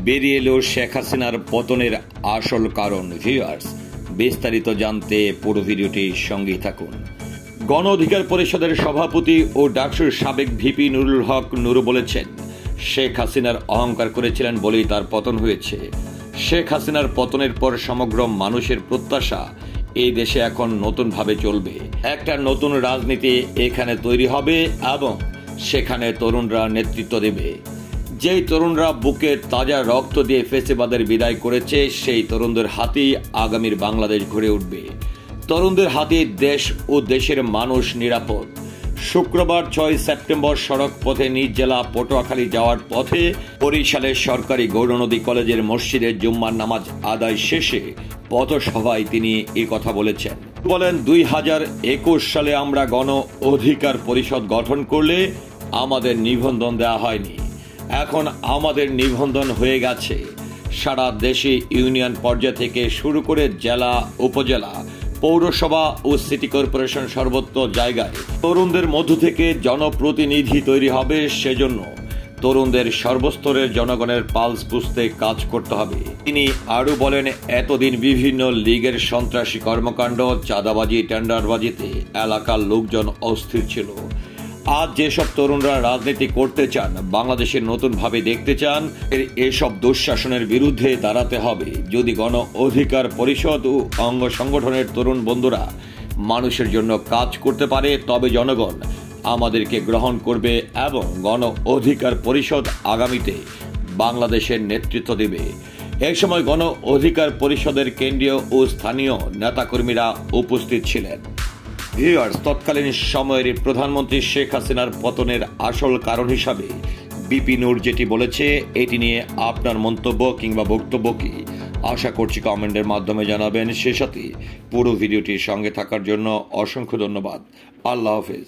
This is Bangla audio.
বেরিয়ে এলো শেখ হাসিনার পতনের আসল কারণ। ভিউয়ার্স, বিস্তারিত জানতে পুরো ভিডিওটি সঙ্গেই থাকুন। গণ অধিকার পরিষদের সভাপতি ও ডাকসুর সাবেক ভিপি নুরুল হক নুরু বলেছেন, শেখ হাসিনার অহংকার করেছিলেন বলেই তার পতন হয়েছে। শেখ হাসিনার পতনের পর সমগ্র মানুষের প্রত্যাশা এই দেশে এখন নতুনভাবে চলবে। একটা নতুন রাজনীতি এখানে তৈরি হবে এবং সেখানে তরুণরা নেতৃত্ব দেবে। যেই তরুণরা বুকে তাজা রক্ত দিয়ে ফেসিবাদের বিদায় করেছে, সেই তরুণদের হাতেই আগামীর বাংলাদেশ গড়ে উঠবে। তরুণদের হাতে দেশ ও দেশের মানুষ নিরাপদ। শুক্রবার 6 সেপ্টেম্বর সড়ক পথে নিজ জেলা পটুয়াখালী যাওয়ার পথে বরিশালের সরকারি গৌরনদী কলেজের মসজিদে জুম্মার নামাজ আদায় শেষে পথসভায় তিনি এই কথা বলেছেন। বলেন, 2021 সালে আমরা গণ অধিকার পরিষদ গঠন করলে আমাদের নিবন্ধন দেওয়া হয়নি। এখন আমাদের নিবন্ধন হয়ে গেছে। সারা দেশে ইউনিয়ন পর্যায় থেকে শুরু করে জেলা, উপজেলা, পৌরসভা ও সিটি কর্পোরেশন সর্বত্র জায়গায় তরুণদের মধ্য থেকে জনপ্রতিনিধি তৈরি হবে। সেজন্য তরুণদের সর্বস্তরের জনগণের পালস বুঝতে কাজ করতে হবে। তিনি আরও বলেন, এতদিন বিভিন্ন লীগের সন্ত্রাসী কর্মকাণ্ড, চাঁদাবাজি, টেন্ডারবাজিতে এলাকার লোকজন অস্থির ছিল। আজ যেসব তরুণরা রাজনীতি করতে চান, বাংলাদেশের নতুনভাবে দেখতে চান, এসব দুঃশাসনের বিরুদ্ধে দাঁড়াতে হবে। যদি গণ অধিকার পরিষদ ও অঙ্গ সংগঠনের তরুণ বন্ধুরা মানুষের জন্য কাজ করতে পারে, তবে জনগণ আমাদেরকে গ্রহণ করবে এবং গণ অধিকার পরিষদ আগামীতে বাংলাদেশের নেতৃত্ব দেবে। এই সময় গণ অধিকার পরিষদের কেন্দ্রীয় ও স্থানীয় নেতাকর্মীরা উপস্থিত ছিলেন। ভিউয়ার্স, তৎকালীন সময়ের প্রধানমন্ত্রী শেখ হাসিনার পতনের আসল কারণ হিসাবে বিপি নূর যেটি বলেছে, এটি নিয়ে আপনার মন্তব্য কিংবা বক্তব্য কি? আশা করছি কমেন্টের মাধ্যমে জানাবেন। সে সাথে পুরো ভিডিওটির সঙ্গে থাকার জন্য অসংখ্য ধন্যবাদ। আল্লাহ হাফেজ।